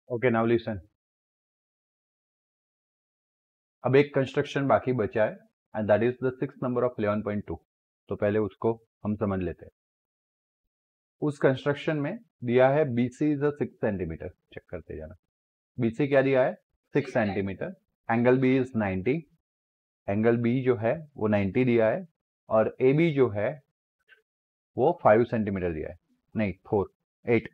Okay, now listen. अब एक construction बाकी बचा है and that is the 6th number of 11.2। तो पहले उसको हम समझ लेते हैं। उस कंस्ट्रक्शन में दिया है BC इज 6 सेंटीमीटर। चेक करते जाना। BC क्या दिया है? 6 centimetre. Angle B is 90। Angle B जो है वो 90 दिया है और AB जो है वो 5 सेंटीमीटर दिया है। नहीं, 4, 8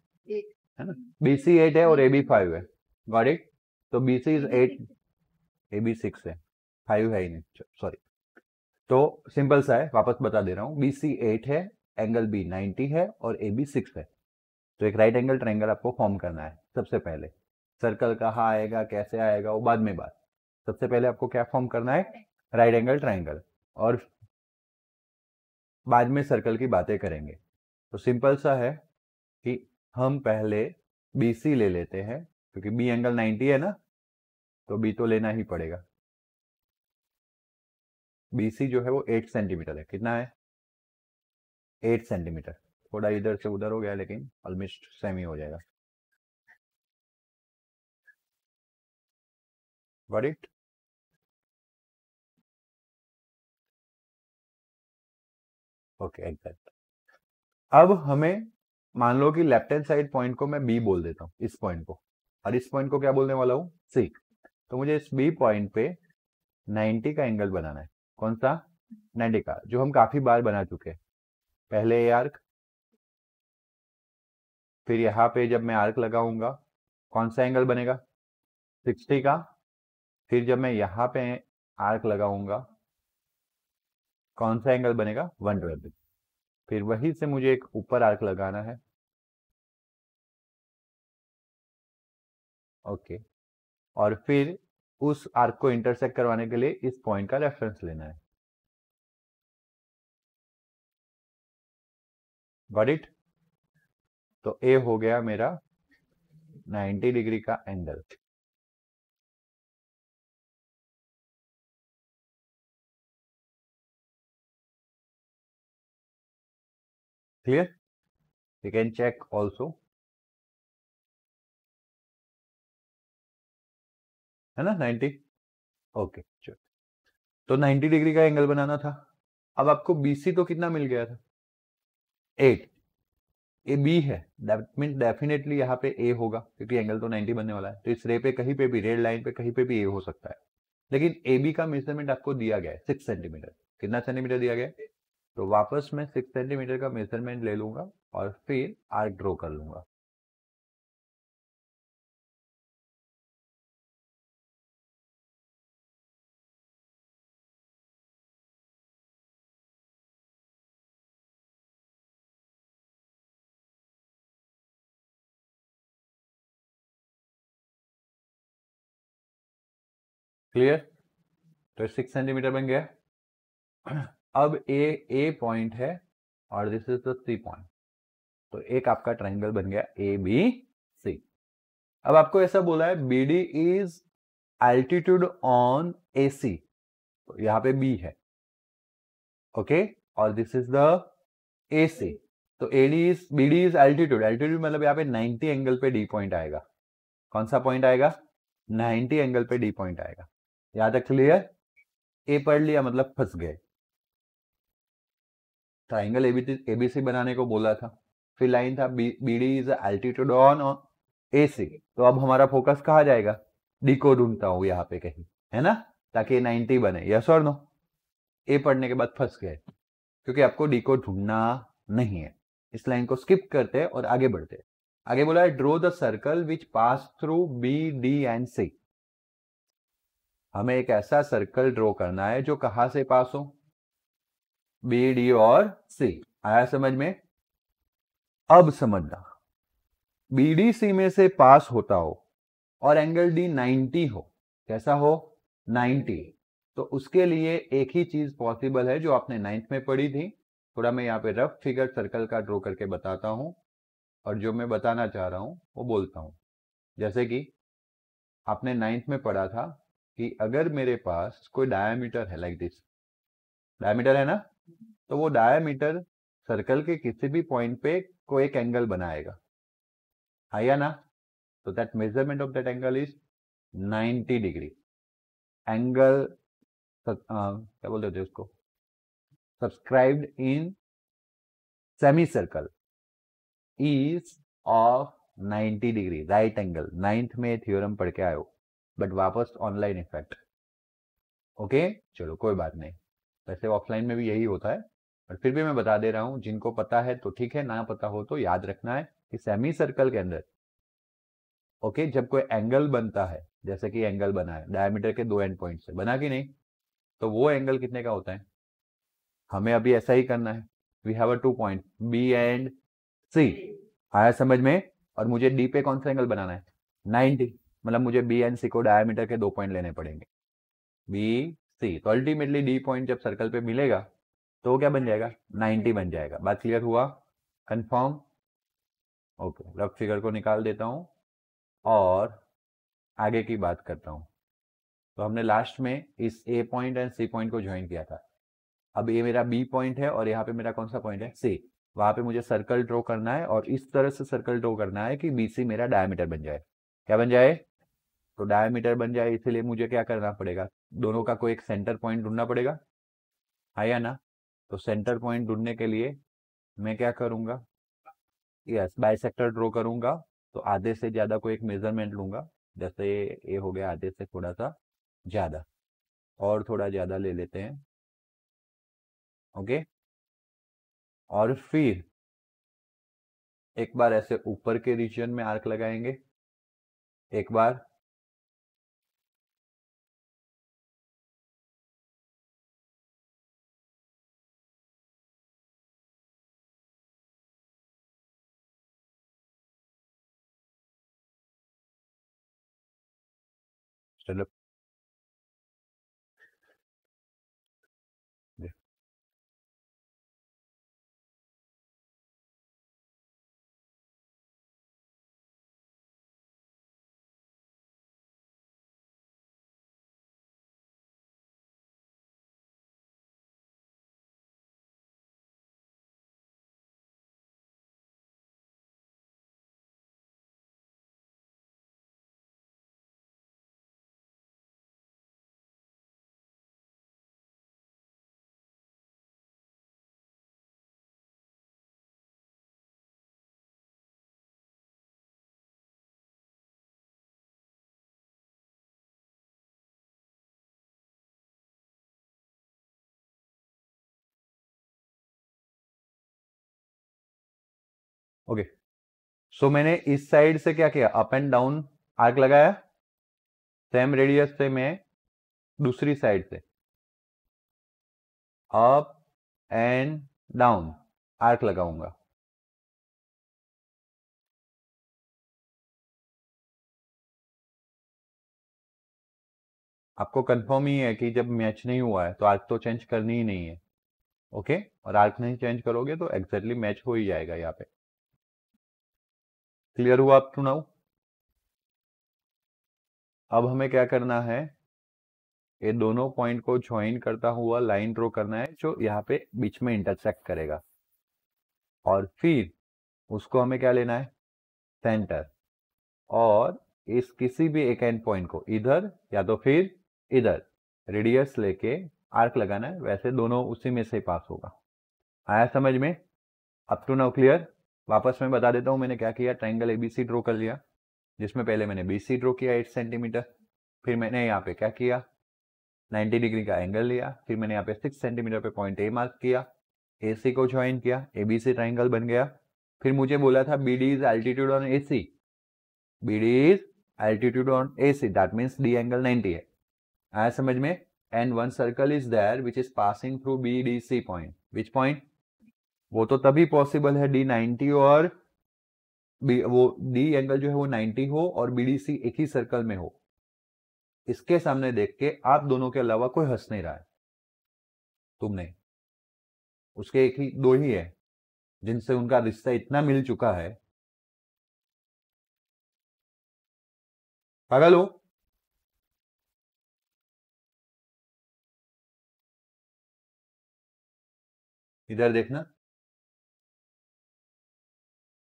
है ना। BC 8 है और AB 5 है। Got it? तो BC इज 8, AB 6 है, 5 है ही नहीं, सॉरी। तो सिंपल सा है, वापस बता दे रहा हूँ। BC 8 है, एंगल B 90 है और AB 6 है। तो एक राइट एंगल ट्रायंगल आपको फॉर्म करना है। सबसे पहले सर्कल कहाँ आएगा, कैसे आएगा, वो बाद में बात। सबसे पहले आपको क्या फॉर्म करना है? Right angle triangle. और बाद में सर्कल की बातें करेंगे। तो सिंपल सा है कि हम पहले BC ले लेते हैं, क्योंकि B एंगल 90 है ना, तो B तो लेना ही पड़ेगा। BC जो है वो 8 सेंटीमीटर है। कितना है? 8 सेंटीमीटर। थोड़ा इधर से उधर हो गया, लेकिन ऑलमोस्ट सेम ही हो जाएगा। Got it? Okay, exact. अब हमें मान लो कि लेफ्ट हैंड साइड पॉइंट को मैं B बोल देता हूँ, इस पॉइंट को, और इस पॉइंट को क्या बोलने वाला हूँ? C। तो मुझे इस B पॉइंट पे 90 का एंगल बनाना है। कौन सा? 90 का, जो हम काफी बार बना चुके हैं। पहले ये आर्क, फिर यहाँ पे जब मैं आर्क लगाऊंगा कौन सा एंगल बनेगा? 60 का। फिर जब मैं यहाँ पे आर्क लगाऊंगा कौन सा एंगल बनेगा? 120। फिर वहीं से मुझे एक ऊपर आर्क लगाना है। ओके। और फिर उस आर्क को इंटरसेक्ट करवाने के लिए इस पॉइंट का रेफरेंस लेना है। Got it? तो ए हो गया मेरा 90 डिग्री का angle. Clear? You can check also, है ना 90। ओके, चलो। तो 90 डिग्री का एंगल बनाना था। अब आपको BC तो कितना मिल गया था? 8। ए बी है, दैट मीन डेफिनेटली यहाँ पे ए होगा, क्योंकि एंगल तो 90 बनने वाला है। तो इस रे पे कहीं पे भी, रेड लाइन पे कहीं पे भी ए हो सकता है। लेकिन ए बी का मेजरमेंट आपको दिया गया है 6 सेंटीमीटर। कितना सेंटीमीटर दिया गया है? तो वापस मैं 6 सेंटीमीटर का मेजरमेंट ले लूंगा और फिर आर्क ड्रॉ कर लूंगा। क्लियर? तो 6 सेंटीमीटर बन गया। अब ए पॉइंट है और this is the C point. तो एक आपका ट्राइंगल बन गया ABC। अब आपको ऐसा बोला है BD is altitude on AC। तो यहाँ पे B है, ओके, और दिस इज द AC। तो BD इज एल्टीट्यूड। एल्टीट्यूड मतलब यहाँ पे 90 एंगल पे D पॉइंट आएगा। कौन सा पॉइंट आएगा? 90 एंगल पे D पॉइंट आएगा। यहां तक क्लियर? ए पढ़ लिया मतलब फंस गए। ट्राइंगल ABC बनाने को बोला था, फिर लाइन था BD is altitude on AC। तो अब हमारा फोकस कहाँ जाएगा? D को ढूंढता हूं यहाँ पे कहीं, है ना, ताकि 90 बने। यस और नो? ए पढ़ने के बाद फंस गए, क्योंकि आपको D को ढूंढना नहीं है। इस लाइन को स्किप करते हैं और आगे बढ़ते हैं। आगे बोला है draw the circle which pass through B, D and C। हमें एक ऐसा सर्कल ड्रॉ करना है जो कहां से पास हो? B, D और C। आया समझ में? अब समझना, BDC में से पास होता हो और एंगल D 90 हो। कैसा हो? 90। तो उसके लिए एक ही चीज पॉसिबल है जो आपने 9th में पढ़ी थी। थोड़ा मैं यहाँ पे रफ फिगर सर्कल का ड्रॉ करके बताता हूँ, और जो मैं बताना चाह रहा हूँ वो बोलता हूँ। जैसे कि आपने 9th में पढ़ा था कि अगर मेरे पास कोई डायमीटर है, लाइक दिस डायमीटर है ना, तो वो डायमीटर सर्कल के किसी भी पॉइंट पे कोई एक एंगल बनाएगा। आया ना? तो that measurement of that angle is 90 degree. Angle क्या बोलते थे उसको, subscribed in semi circle is of 90 degree right angle. 9th में थ्योरम पढ़ के आयो, बट वापस ऑनलाइन इफेक्ट। ओके चलो कोई बात नहीं, वैसे ऑफलाइन में भी यही होता है, पर फिर भी मैं बता दे रहा हूं, जिनको पता है तो ठीक है, ना पता हो तो याद रखना है कि सेमी सर्कल के अंदर ओके जब कोई एंगल बनता है, जैसे कि एंगल बना है डायमीटर के 2 एंड पॉइंट से, बना कि नहीं, तो वो एंगल कितने का होता है, हमें अभी ऐसा ही करना है। We have a 2 point B and C, आया समझ में। और मुझे डी पे कौन सा एंगल बनाना है, 90, मतलब मुझे बी एंड सी को डायमीटर के 2 पॉइंट लेने पड़ेंगे, बी सी। तो अल्टीमेटली डी पॉइंट जब सर्कल पे मिलेगा तो क्या बन जाएगा, 90 बन जाएगा। बात क्लियर हुआ, कंफर्म। ओके रफ फिगर को निकाल देता हूं और आगे की बात करता हूं। तो हमने लास्ट में इस ए पॉइंट एंड सी पॉइंट को ज्वाइन किया था। अब ये मेरा बी पॉइंट है और यहाँ पे मेरा कौन सा पॉइंट है, सी। वहां पे मुझे सर्कल ड्रॉ करना है और इस तरह से सर्कल ड्रॉ करना है कि बीसी मेरा डायमीटर बन जाए। क्या बन जाए, तो डायमीटर बन जाए, इसीलिए मुझे क्या करना पड़ेगा, दोनों का कोई एक सेंटर पॉइंट ढूंढना पड़ेगा, है या ना। तो सेंटर पॉइंट ढूंढने के लिए मैं क्या करूंगा, यस बाइसेक्टर ड्रॉ करूंगा। तो आधे से ज्यादा कोई एक मेजरमेंट लूंगा, जैसे ये हो गया आधे से थोड़ा सा ज्यादा, और थोड़ा ज्यादा ले लेते हैं। ओके और फिर एक बार ऐसे ऊपर के रीजन में आर्क लगाएंगे, एक बार चलो ओके। सो मैंने इस साइड से क्या किया, अप एंड डाउन आर्क लगाया, सेम रेडियस से मैं दूसरी साइड से अप एंड डाउन आर्क लगाऊंगा। आपको कंफर्म ही है कि जब मैच नहीं हुआ है तो आर्क तो चेंज करनी ही नहीं है। ओके और आर्क नहीं चेंज करोगे तो एग्जैक्टली मैच हो ही जाएगा यहाँ पे। क्लियर हुआ अप टू नाउ। अब हमें क्या करना है, ये दोनों पॉइंट को ज्वाइन करता हुआ लाइन ड्रॉ करना है जो यहाँ पे बीच में इंटरसेक्ट करेगा, और फिर उसको हमें क्या लेना है, सेंटर। और इस किसी भी एक एंड पॉइंट को इधर या तो फिर इधर रेडियस लेके आर्क लगाना है, वैसे दोनों उसी में से पास होगा। आया समझ में, अप टू नाउ क्लियर। वापस मैं बता देता हूं मैंने क्या किया, ट्रायंगल एबीसी ड्रॉ कर लिया, जिसमें पहले मैंने बीसी ड्रॉ किया 8 सेंटीमीटर, फिर मैंने यहाँ पे क्या किया, 90 डिग्री का एंगल लिया, फिर मैंने यहाँ पे 6 सेंटीमीटर पे पॉइंट ए मार्क किया, एसी को ज्वाइन किया, एबीसी ट्रायंगल बन गया। फिर मुझे बोला था BD is altitude on AC, BD is altitude on AC, that means D angle 90 है। आया समझ में। And one circle is there which is passing through BDC point, which point, वो तो तभी पॉसिबल है डी 90 और वो डी एंगल जो है वो 90 हो और बीडीसी एक ही सर्कल में हो। इसके सामने देख के आप दोनों के अलावा कोई हंस नहीं रहा है, तुम नहीं, उसके एक ही दो ही है जिनसे उनका रिश्ता इतना मिल चुका है। पागल हो, इधर देखना,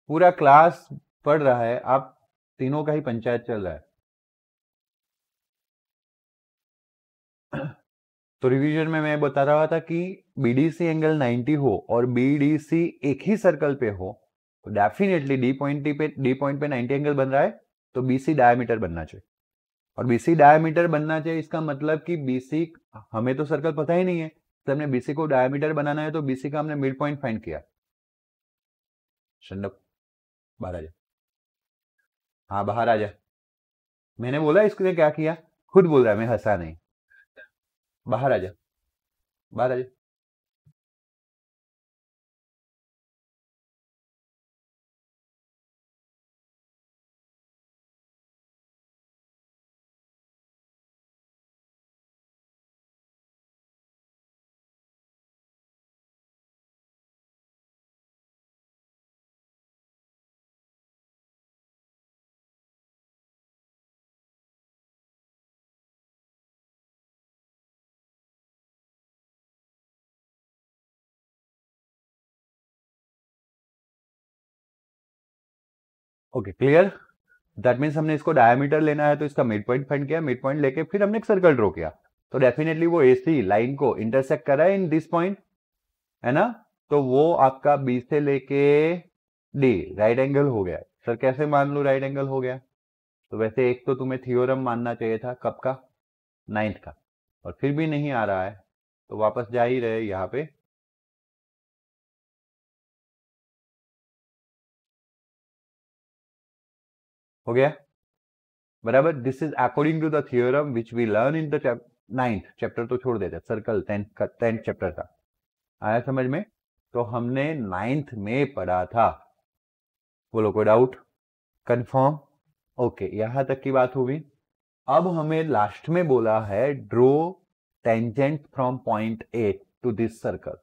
पूरा क्लास पढ़ रहा है, आप तीनों का ही पंचायत चल रहा है। तो रिवीजन में मैं बता रहा था कि बीडीसी एंगल 90 हो और बीडीसी एक ही सर्कल पे हो तो डेफिनेटली डी पॉइंट पे 90 एंगल बन रहा है तो बीसी डायमीटर बनना चाहिए। और बीसी डायमीटर बनना चाहिए इसका मतलब कि बीसी, हमें तो सर्कल पता ही नहीं है तो हमने बीसी को डायमीटर बनाना है तो बीसी का हमने मिड पॉइंट फाइंड किया। शंडप बाहर आ जा, हाँ बाहर आ जा। मैंने बोला इसने क्या किया, खुद बोल रहा है, मैं हंसा नहीं। बाहर आ जा, बाहर आ जा। Okay clear. दैट मीन्स हमने इसको डायमीटर लेना है तो इसका मिड पॉइंट फाइंड किया, मिड पॉइंट लेके फिर हमने एक सर्कल ड्रॉ किया तो डेफिनेटली वो एसी लाइन को इंटरसेक्ट कर रहा है इन दिस पॉइंट, है ना। तो वो आपका बी से लेके डी राइट एंगल हो गया। सर कैसे मान लू राइट एंगल हो गया, तो वैसे एक तो तुम्हें थियोरम मानना चाहिए था, कब का, 9th का, और फिर भी नहीं आ रहा है तो वापस जा ही रहे यहाँ पे। हो गया बराबर। This is according to the theorem which we learn in the 9th chapter, तो छोड़ देते सर्कल 10th चैप्टर का। आया समझ में। तो हमने 9th में पढ़ा था, बोलो कोई डाउट, कंफर्म। ओके यहां तक की बात हुई। अब हमें लास्ट में बोला है draw tangent from point A to this circle.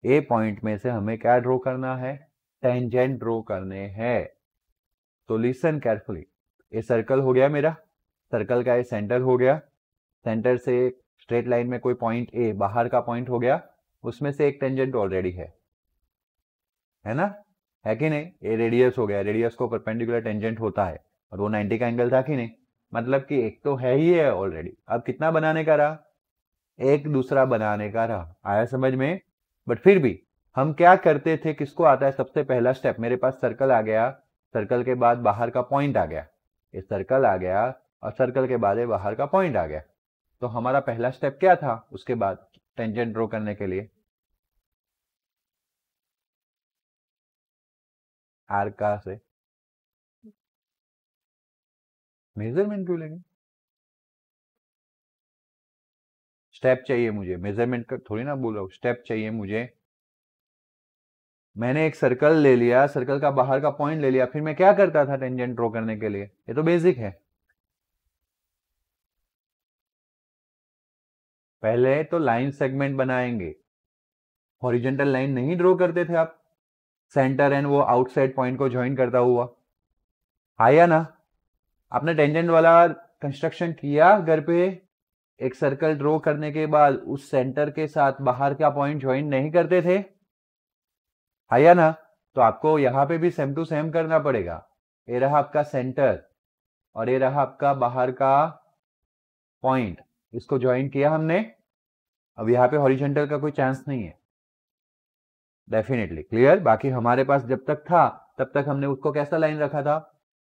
A point में से हमें क्या ड्रॉ करना है, टेंजेंट ड्रॉ करने हैं। तो लिसन केयरफुली, ये सर्कल हो गया मेरा, सर्कल का ये सेंटर हो गया, सेंटर से स्ट्रेट लाइन में कोई पॉइंट ए बाहर का पॉइंट हो गया, उसमें से एक टेंजेंट ऑलरेडी है ना, है कि नहीं। ये रेडियस हो गया, रेडियस को परपेंडिकुलर टेंजेंट होता है और वो 90 का एंगल था कि नहीं, मतलब कि एक तो है ही है ऑलरेडी। अब कितना बनाने का रहा, एक दूसरा बनाने का रहा। आया समझ में। बट फिर भी हम क्या करते थे, किसको आता है सबसे पहला स्टेप, मेरे पास सर्कल आ गया, सर्कल के बाद बाहर का पॉइंट आ गया, ये सर्कल आ गया और सर्कल के बाद बाहर का पॉइंट आ गया। तो हमारा पहला स्टेप क्या था उसके बाद टेंजेंट ड्रॉ करने के लिए, आर का से मेजरमेंट क्यों लेंगे, स्टेप चाहिए मुझे, मेजरमेंट का थोड़ी ना बोल रहा हूं, स्टेप चाहिए मुझे। मैंने एक सर्कल ले लिया, सर्कल का बाहर का पॉइंट ले लिया, फिर मैं क्या करता था टेंजेंट ड्रॉ करने के लिए, ये तो बेसिक है। पहले तो लाइन सेगमेंट बनाएंगे, हॉरिजॉन्टल लाइन नहीं ड्रॉ करते थे आप, सेंटर एंड वो आउटसाइड पॉइंट को ज्वाइन करता हुआ, आया ना। आपने टेंजेंट वाला कंस्ट्रक्शन किया घर पे, एक सर्कल ड्रॉ करने के बाद उस सेंटर के साथ बाहर का पॉइंट ज्वाइन नहीं करते थे, आया ना। तो आपको यहां पे भी सेम टू सेम करना पड़ेगा। ये रहा आपका सेंटर और ये रहा आपका बाहर का पॉइंट, इसको ज्वाइन किया हमने। अब यहाँ पे हॉरिजॉन्टल का कोई चांस नहीं है, डेफिनेटली क्लियर। बाकी हमारे पास जब तक था तब तक हमने उसको कैसा लाइन रखा था,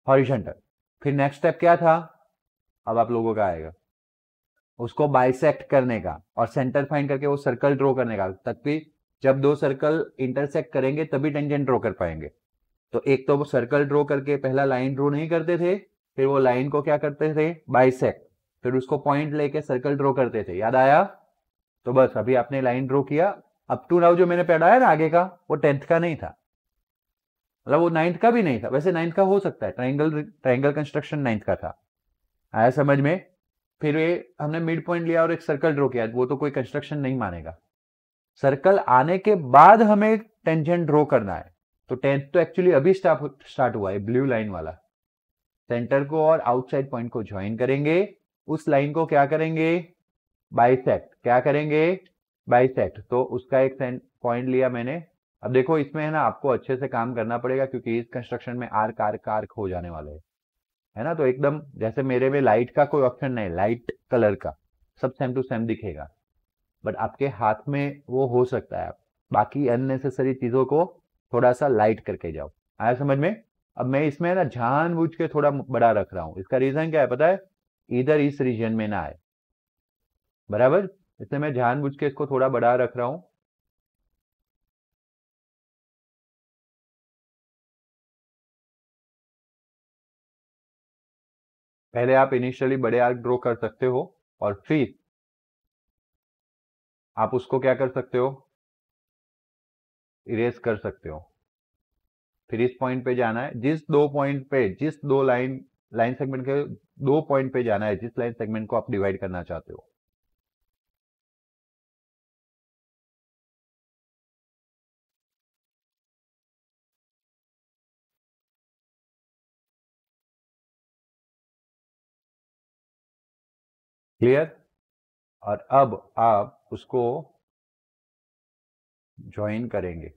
हॉरिजॉन्टल। फिर नेक्स्ट स्टेप क्या था, अब आप लोगों का आएगा, उसको बाइसेक्ट करने का और सेंटर फाइंड करके वो सर्कल ड्रॉ करने का, तक भी जब दो सर्कल इंटरसेक्ट करेंगे तभी टेंजेंट ड्रॉ कर पाएंगे। तो एक तो वो सर्कल ड्रॉ करके पहला लाइन ड्रॉ नहीं करते थे, फिर वो लाइन को क्या करते थे, बाइसेक्ट, फिर उसको पॉइंट लेके सर्कल ड्रॉ करते थे, याद आया। तो बस अभी आपने लाइन ड्रॉ किया। अप टू नाउ जो मैंने पढ़ाया ना आगे का, वो 10th का नहीं था, मतलब वो 9th का भी नहीं था, वैसे 9th का हो सकता है, ट्राइंगल कंस्ट्रक्शन 9th का था। आया समझ में। फिर ये हमने मिड पॉइंट लिया और एक सर्कल ड्रॉ किया, वो तो कोई कंस्ट्रक्शन नहीं मानेगा। सर्कल आने के बाद हमें टेंजेंट ड्रॉ करना है। तो 10th तो एक्चुअली अभी स्टार्ट हुआ है, ब्लू लाइन वाला। सेंटर को और आउटसाइड पॉइंट को ज्वाइन करेंगे, उस लाइन को क्या करेंगे, बाइसेक्ट, क्या करेंगे, बाइसेक्ट। तो उसका एक पॉइंट लिया मैंने। अब देखो इसमें है ना, आपको अच्छे से काम करना पड़ेगा क्योंकि इस कंस्ट्रक्शन में आर्क आर्क आर्क हो जाने वाले हैं। है ना। तो एकदम जैसे मेरे में लाइट का कोई ऑप्शन नहीं, लाइट कलर का सब सेम टू सेम दिखेगा, बट आपके हाथ में वो हो सकता है। बाकी अननेसेसरी चीजों को थोड़ा सा लाइट करके जाओ। आया समझ में। अब मैं इसमें ना जानबूझ के थोड़ा बड़ा रख रहा हूं, इसका रीजन क्या है पता है, इधर इस रीजन में ना आए, बराबर। इसलिए मैं जानबूझ के इसको थोड़ा बड़ा रख रहा हूं। पहले आप इनिशियली बड़े आर्क ड्रॉ कर सकते हो और फिर आप उसको क्या कर सकते हो, इरेज कर सकते हो। फिर इस पॉइंट पे जाना है, जिस दो पॉइंट पे, जिस दो लाइन लाइन सेगमेंट के दो पॉइंट पे जाना है, जिस लाइन सेगमेंट को आप डिवाइड करना चाहते हो। क्लियर। और अब आप उसको ज्वाइन करेंगे।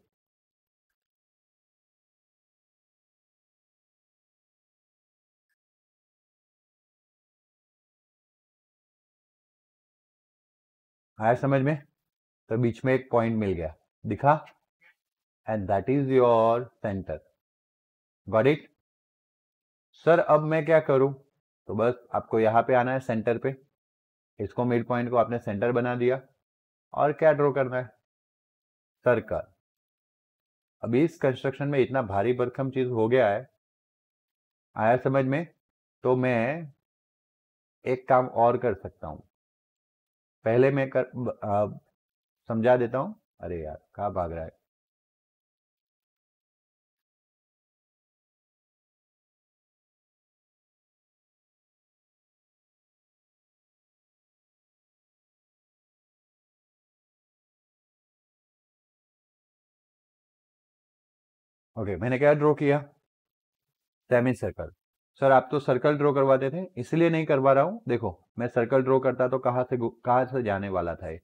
आया समझ में। तो बीच में एक पॉइंट मिल गया, दिखा, and that is your centre. Got it. Sir अब मैं क्या करूं, तो बस आपको यहां पे आना है सेंटर पे, इसको मिड पॉइंट को आपने सेंटर बना दिया, और क्या ड्रॉ करना है, सर्कल। अभी इस कंस्ट्रक्शन में इतना भारी भरकम चीज हो गया है, आया समझ में। तो मैं एक काम और कर सकता हूं, पहले मैं समझा देता हूं। अरे यार कहाँ भाग रहा है। ओके, मैंने क्या ड्रॉ किया, सेमी सर्कल। सर आप तो सर्कल ड्रॉ करवाते थे, इसलिए नहीं करवा रहा हूं। देखो मैं सर्कल ड्रॉ करता तो कहां से जाने वाला था, ये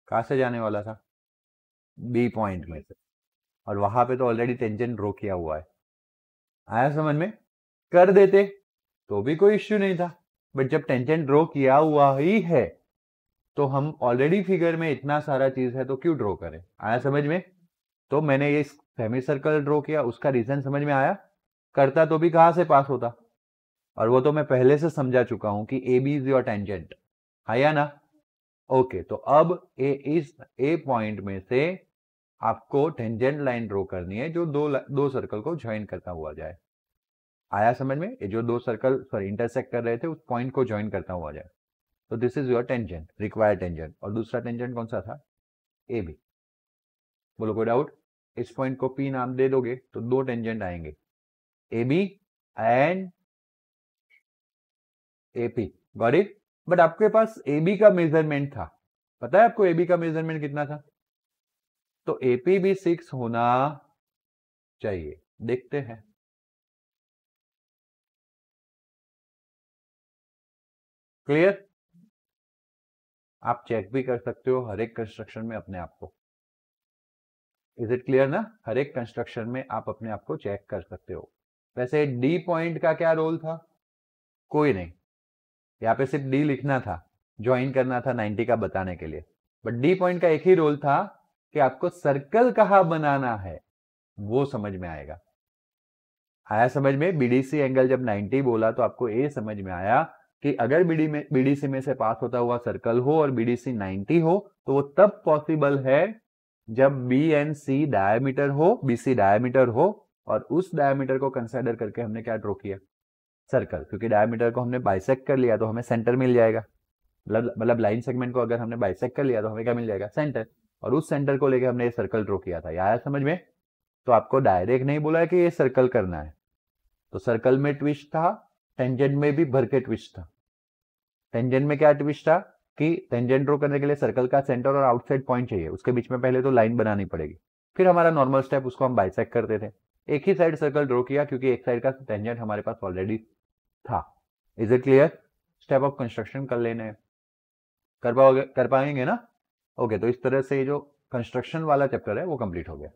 कहां से जाने वाला था, बी पॉइंट में से, और वहां पे तो ऑलरेडी टेंजेंट ड्रॉ किया हुआ है। आया समझ में। कर देते तो भी कोई इश्यू नहीं था, बट जब टेंजेंट ड्रॉ किया हुआ ही है तो हम ऑलरेडी फिगर में इतना सारा चीज है तो क्यों ड्रॉ करें। आया समझ में। तो मैंने ये सेमी सर्कल ड्रॉ किया, उसका रीजन समझ में आया। करता तो भी कहां से पास होता, और वो तो मैं पहले से समझा चुका हूं कि A B is your tangent, आया ना। ओके, तो अब इस ए पॉइंट में से आपको टेंजेंट लाइन ड्रॉ करनी है जो दो सर्कल को ज्वाइन करता हुआ जाए। आया समझ में। ये जो दो सर्कल सॉरी इंटरसेक्ट कर रहे थे उस पॉइंट को ज्वाइन करता हुआ जाए। तो this is your tangent, required tangent. और दूसरा टेंजेंट कौन सा था, ए बी। बोलो कोई डाउट। इस पॉइंट को पी नाम दे दोगे तो दो टेंजेंट आएंगे, A B and A P. Got it. But आपके पास ए बी का मेजरमेंट था, पता है आपको ए बी का मेजरमेंट कितना था, तो एपी भी 6 होना चाहिए। देखते हैं। क्लियर। आप चेक भी कर सकते हो हर एक कंस्ट्रक्शन में अपने आप को। इज इट क्लियर ना। हर एक कंस्ट्रक्शन में आप अपने आप को चेक कर सकते हो। वैसे डी पॉइंट का क्या रोल था, कोई नहीं, यहाँ पे सिर्फ डी लिखना था, ज्वाइन करना था 90 का बताने के लिए। बट डी पॉइंट का एक ही रोल था कि आपको सर्कल कहां बनाना है वो समझ में आएगा। आया समझ में। बीडीसी एंगल जब 90 बोला तो आपको ये समझ में आया कि अगर बीडीसी में से पास होता हुआ सर्कल हो और बीडीसी 90 हो तो वो तब पॉसिबल है जब बी एंड सी डायमीटर हो, बीसी डायमीटर हो, और उस डायमीटर को कंसीडर करके हमने क्या ड्रॉ किया, सर्कल। क्योंकि डायमीटर को हमने बाइसेक्ट कर लिया तो हमें सेंटर मिल जाएगा। मतलब लाइन सेगमेंट को अगर हमने बाइसेक्ट कर लिया तो हमें क्या मिल जाएगा, सेंटर। और उस सेंटर को लेकर हमने ये सर्कल ड्रॉ किया था, ये आया समझ में। तो आपको डायरेक्ट नहीं बोला है कि ये सर्कल करना है। तो सर्कल में ट्विस्ट था, टेंजेंट में भी भर के ट्विस्ट था। टेंजेंट में क्या ट्विस्ट था कि टेंजेंट ड्रॉ करने के लिए सर्कल का सेंटर और आउटसाइड पॉइंट चाहिए, उसके बीच में पहले तो लाइन बनानी पड़ेगी, फिर हमारा नॉर्मल स्टेप उसको हम बाइसेक्ट करते थे। एक ही साइड सर्कल ड्रॉ किया क्योंकि एक साइड का टेंजेंट हमारे पास ऑलरेडी था। Is it clear. Step of construction कर लेने हैं, कर पाएंगे ना। ओके, तो इस तरह से जो कंस्ट्रक्शन वाला चैप्टर है वो कंप्लीट हो गया।